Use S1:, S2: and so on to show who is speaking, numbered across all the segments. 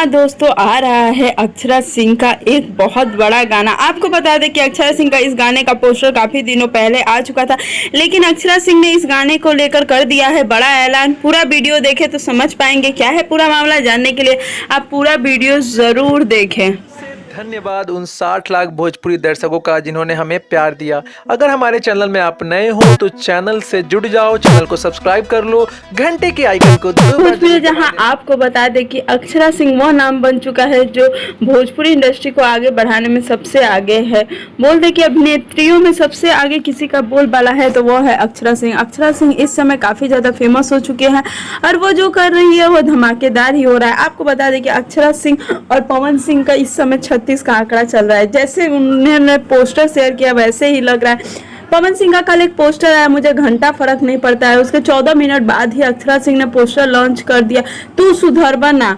S1: हाँ दोस्तों, आ रहा है अक्षरा सिंह का एक बहुत बड़ा गाना। आपको बता दें कि अक्षरा सिंह का इस गाने का पोस्टर काफी दिनों पहले आ चुका था, लेकिन अक्षरा सिंह ने इस गाने को लेकर कर दिया है बड़ा ऐलान। पूरा वीडियो देखें तो समझ पाएंगे क्या है पूरा मामला। जानने के लिए आप पूरा वीडियो जरूर देखें।
S2: धन्यवाद उन 60 लाख भोजपुरी दर्शकों का जिन्होंने हमें प्यार दिया। अगर हमारे चैनल में आप नए हो तो चैनल से जुड़ जाओ, चैनल को सब्सक्राइब कर लो, घंटे के आइकन को
S1: भोजपुरी जहां आपको बता दें कि अक्षरा सिंह वो नाम बन चुका है जो भोजपुरी इंडस्ट्री को आगे बढ़ाने में सबसे आगे है। बोल दे कि अभिनेत्रियों में सबसे आगे किसी का बोलबाला है तो वो है अक्षरा सिंह। अक्षरा सिंह इस समय काफी ज्यादा फेमस हो चुके हैं और वो जो कर रही है वो धमाकेदार ही हो रहा है। आपको बता दें कि अक्षरा सिंह और पवन सिंह का इस समय 36 का आंकड़ा चल रहा है। जैसे उन्होंने पोस्टर शेयर किया वैसे ही लग रहा है। पवन सिंह का कल एक पोस्टर आया, मुझे घंटा फर्क नहीं पड़ता है, उसके 14 मिनट बाद ही अक्षरा सिंह ने पोस्टर लॉन्च कर दिया, तू सुधर बना।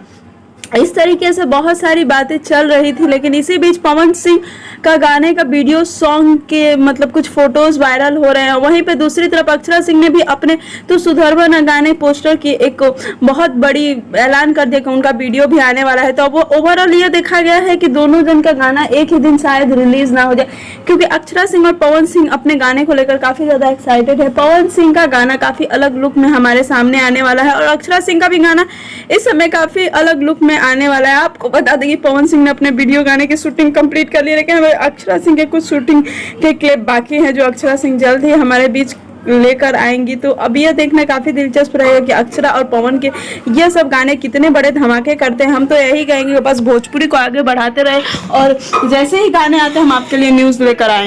S1: इस तरीके से बहुत सारी बातें चल रही थी, लेकिन इसी बीच पवन सिंह का गाने का वीडियो सॉन्ग के मतलब कुछ फोटोज वायरल हो रहे हैं। वहीं पे दूसरी तरफ अक्षरा सिंह ने भी अपने तो सुधरवा ना गाने पोस्टर की एक बहुत बड़ी ऐलान कर दिया कि उनका वीडियो भी आने वाला है। तो अब ओवरऑल ये देखा गया है कि दोनों जन का गाना एक ही दिन शायद रिलीज ना हो जाए, क्योंकि अक्षरा सिंह और पवन सिंह अपने गाने को लेकर काफी ज्यादा एक्साइटेड है। पवन सिंह का गाना काफी अलग लुक में हमारे सामने आने वाला है और अक्षरा सिंह का भी गाना इस समय काफी अलग लुक में आने वाला है। आपको बता दें कि पवन सिंह ने अपने वीडियो गाने की शूटिंग कंप्लीट कर ली, लेकिन अक्षरा सिंह के कुछ शूटिंग के क्लिप बाकी हैं जो अक्षरा सिंह जल्द ही हमारे बीच लेकर आएंगी। तो अब यह देखना काफी दिलचस्प रहेगा कि अक्षरा और पवन के ये सब गाने कितने बड़े धमाके करते हैं। हम तो यही कहेंगे बस भोजपुरी को आगे बढ़ाते रहे और जैसे ही गाने आते हैं हम आपके लिए न्यूज लेकर आएंगे।